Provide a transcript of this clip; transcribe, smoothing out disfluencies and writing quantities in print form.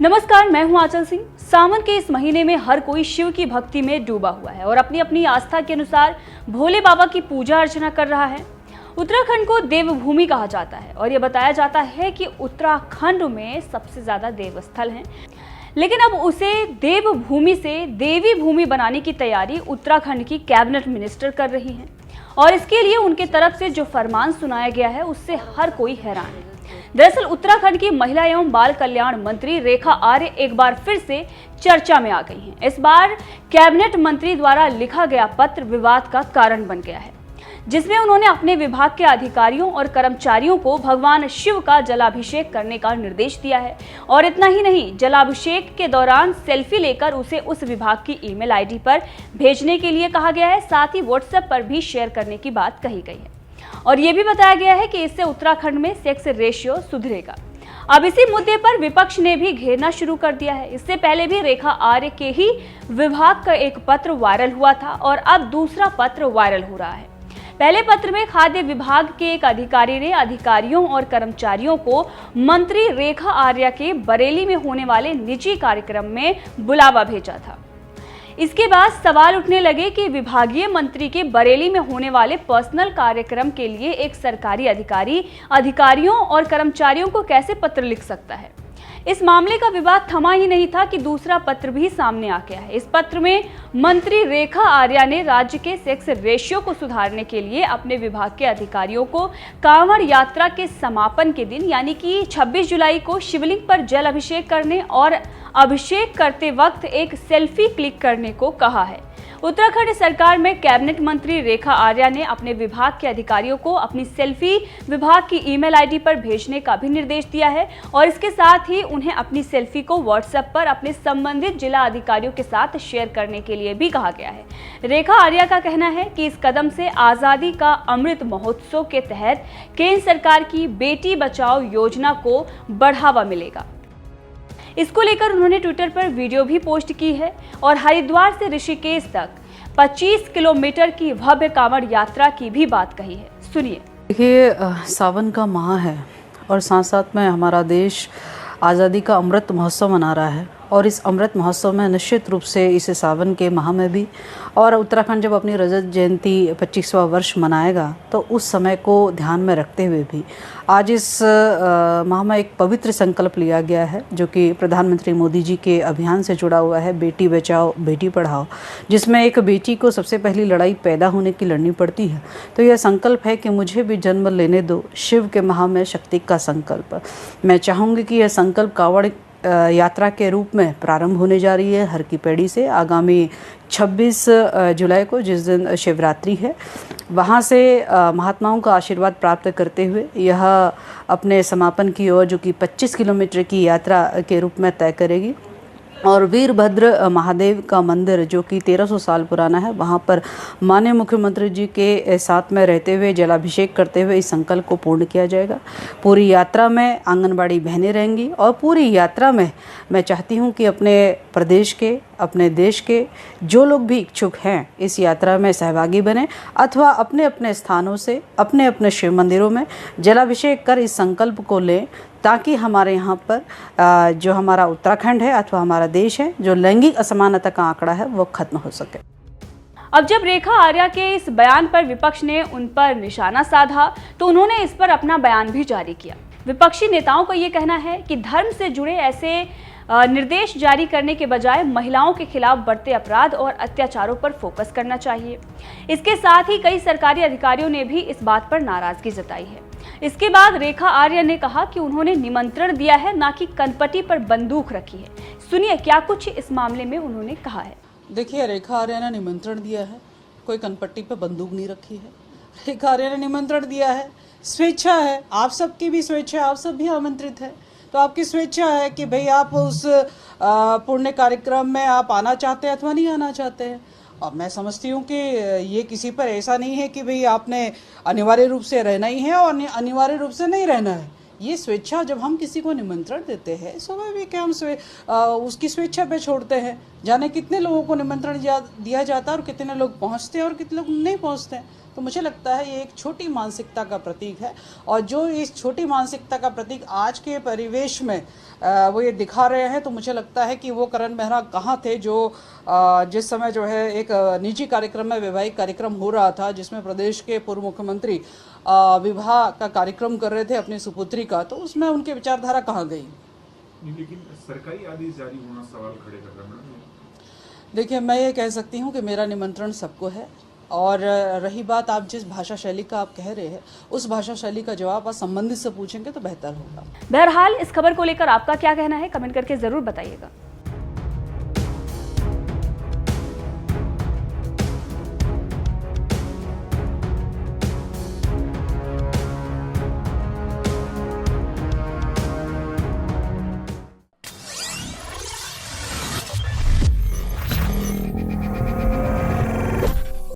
नमस्कार, मैं हूं आंचल सिंह। सावन के इस महीने में हर कोई शिव की भक्ति में डूबा हुआ है और अपनी अपनी आस्था के अनुसार भोले बाबा की पूजा अर्चना कर रहा है। उत्तराखंड को देवभूमि कहा जाता है और यह बताया जाता है कि उत्तराखंड में सबसे ज्यादा देवस्थल हैं। लेकिन अब उसे देवभूमि से देवी भूमि बनाने की तैयारी उत्तराखंड की कैबिनेट मिनिस्टर कर रही हैं और इसके लिए उनके तरफ से जो फरमान सुनाया गया है उससे हर कोई हैरान है। दरअसल उत्तराखंड की महिला एवं बाल कल्याण मंत्री रेखा आर्य एक बार फिर से चर्चा में आ गई हैं। इस बार कैबिनेट मंत्री द्वारा लिखा गया पत्र विवाद का कारण बन गया है, जिसमें उन्होंने अपने विभाग के अधिकारियों और कर्मचारियों को भगवान शिव का जलाभिषेक करने का निर्देश दिया है। और इतना ही नहीं, जलाभिषेक के दौरान सेल्फी लेकर उसे उस विभाग की ईमेल आईडी पर भेजने के लिए कहा गया है। साथ ही व्हाट्सएप पर भी शेयर करने की बात कही गई है और ये भी बताया गया है कि इससे उत्तराखंड में सेक्स रेशियो सुधरेगा। अब इसी मुद्दे पर विपक्ष ने भी घेरना शुरू कर दिया है। इससे पहले भी रेखा आर्य के ही विभाग का एक पत्र वायरल हुआ था और अब दूसरा पत्र वायरल हो रहा है। पहले पत्र में खाद्य विभाग के एक अधिकारी ने अधिकारियों और कर्मचारियों को मंत्री रेखा आर्य के बरेली में होने वाले निजी कार्यक्रम में बुलावा भेजा था। इसके बाद सवाल उठने लगे कि विभागीय मंत्री के बरेली में होने वाले पर्सनल कार्यक्रम के लिए एक सरकारी अधिकारी अधिकारियों और कर्मचारियों को कैसे पत्र लिख सकता है। इस मामले का विवाद थमा ही नहीं था कि दूसरा पत्र भी सामने आ गया है। इस पत्र में मंत्री रेखा आर्य ने राज्य के सेक्स रेशियो को सुधारने के लिए अपने विभाग के अधिकारियों को कांवड़ यात्रा के समापन के दिन यानी कि 26 जुलाई को शिवलिंग पर जल अभिषेक करने और अभिषेक करते वक्त एक सेल्फी क्लिक करने को कहा है। उत्तराखंड सरकार में कैबिनेट मंत्री रेखा आर्य ने अपने विभाग के अधिकारियों को अपनी सेल्फी विभाग की ईमेल आईडी पर भेजने का भी निर्देश दिया है और इसके साथ ही उन्हें अपनी सेल्फी को व्हाट्सएप पर अपने संबंधित जिला अधिकारियों के साथ शेयर करने के लिए भी कहा गया है। रेखा आर्य का कहना है कि इस कदम से आजादी का अमृत महोत्सव के तहत केंद्र सरकार की बेटी बचाओ योजना को बढ़ावा मिलेगा। इसको लेकर उन्होंने ट्विटर पर वीडियो भी पोस्ट की है और हरिद्वार से ऋषिकेश तक 25 किलोमीटर की भव्य कांवड़ यात्रा की भी बात कही है। सुनिए। देखिए, सावन का माह है और साथ साथ में हमारा देश आज़ादी का अमृत महोत्सव मना रहा है और इस अमृत महोत्सव में निश्चित रूप से इस सावन के माह में भी और उत्तराखंड जब अपनी रजत जयंती 25वां वर्ष मनाएगा तो उस समय को ध्यान में रखते हुए भी आज इस माह में एक पवित्र संकल्प लिया गया है जो कि प्रधानमंत्री मोदी जी के अभियान से जुड़ा हुआ है, बेटी बचाओ बेटी पढ़ाओ, जिसमें एक बेटी को सबसे पहली लड़ाई पैदा होने की लड़नी पड़ती है। तो यह संकल्प है कि मुझे भी जन्म लेने दो, शिव के माह में शक्ति का संकल्प। मैं चाहूँगी कि यह संकल्प कांवड़ यात्रा के रूप में प्रारंभ होने जा रही है हर की पैड़ी से आगामी 26 जुलाई को, जिस दिन शिवरात्रि है। वहाँ से महात्माओं का आशीर्वाद प्राप्त करते हुए यह अपने समापन की ओर जो कि 25 किलोमीटर की यात्रा के रूप में तय करेगी और वीरभद्र महादेव का मंदिर जो कि 1300 साल पुराना है, वहाँ पर माननीय मुख्यमंत्री जी के साथ में रहते हुए जलाभिषेक करते हुए इस संकल्प को पूर्ण किया जाएगा। पूरी यात्रा में आंगनबाड़ी बहनें रहेंगी और पूरी यात्रा में मैं चाहती हूँ कि अपने प्रदेश के, अपने देश के जो लोग भी इच्छुक हैं इस यात्रा में सहभागी बने अथवा अपने अपने स्थानों से अपने अपने शिव मंदिरों में जलाभिषेक कर इस संकल्प को लें, ताकि हमारे यहाँ पर जो हमारा उत्तराखंड है अथवा हमारा देश है, जो लैंगिक असमानता का आंकड़ा है वो खत्म हो सके। अब जब रेखा आर्य के इस बयान पर विपक्ष ने उन पर निशाना साधा तो उन्होंने इस पर अपना बयान भी जारी किया। विपक्षी नेताओं का ये कहना है कि धर्म से जुड़े ऐसे निर्देश जारी करने के बजाय महिलाओं के खिलाफ बढ़ते अपराध और अत्याचारों पर फोकस करना चाहिए। इसके साथ ही कई सरकारी अधिकारियों ने भी इस बात पर नाराजगी जताई है। इसके बाद रेखा आर्य ने कहा कि उन्होंने निमंत्रण दिया है, ना कि कनपटी पर बंदूक रखी है। सुनिए क्या कुछ इस मामले में उन्होंने कहा है। देखिए, रेखा आर्य ने निमंत्रण दिया है, कोई कनपट्टी पर बंदूक नहीं रखी है। रेखा आर्य ने निमंत्रण दिया है, स्वेच्छा है, आप सबकी भी स्वेच्छा है, आप सब भी आमंत्रित है। तो आपकी स्वेच्छा है कि भाई आप उस पुण्य कार्यक्रम में आप आना चाहते हैं अथवा नहीं आना चाहते हैं। और मैं समझती हूँ कि ये किसी पर ऐसा नहीं है कि भाई आपने अनिवार्य रूप से रहना ही है और अनिवार्य रूप से नहीं रहना है। ये स्वेच्छा, जब हम किसी को निमंत्रण देते हैं स्वाभाविक है हम उसकी स्वेच्छा पे छोड़ते हैं। जाने कितने लोगों को निमंत्रण दिया जाता है और कितने लोग पहुंचते हैं और कितने लोग नहीं पहुंचते हैं। तो मुझे लगता है ये एक छोटी मानसिकता का प्रतीक है, और जो इस छोटी मानसिकता का प्रतीक आज के परिवेश में वो ये दिखा रहे हैं, तो मुझे लगता है कि वो करण मेहरा कहाँ थे जो जिस समय जो है एक निजी कार्यक्रम में, वैवाहिक कार्यक्रम हो रहा था जिसमें प्रदेश के पूर्व मुख्यमंत्री विवाह का कार्यक्रम कर रहे थे अपनी सुपुत्री का, तो उसमें उनकी विचारधारा कहाँ गई। लेकिन सरकारी आदेश जारी होना सवाल खड़े कर रहा है। देखिए, मैं ये कह सकती हूँ कि मेरा निमंत्रण सबको है, और रही बात आप जिस भाषा शैली का आप कह रहे हैं, उस भाषा शैली का जवाब आप संबंधित से पूछेंगे तो बेहतर होगा। बहरहाल इस खबर को लेकर आपका क्या कहना है, कमेंट करके जरूर बताइएगा।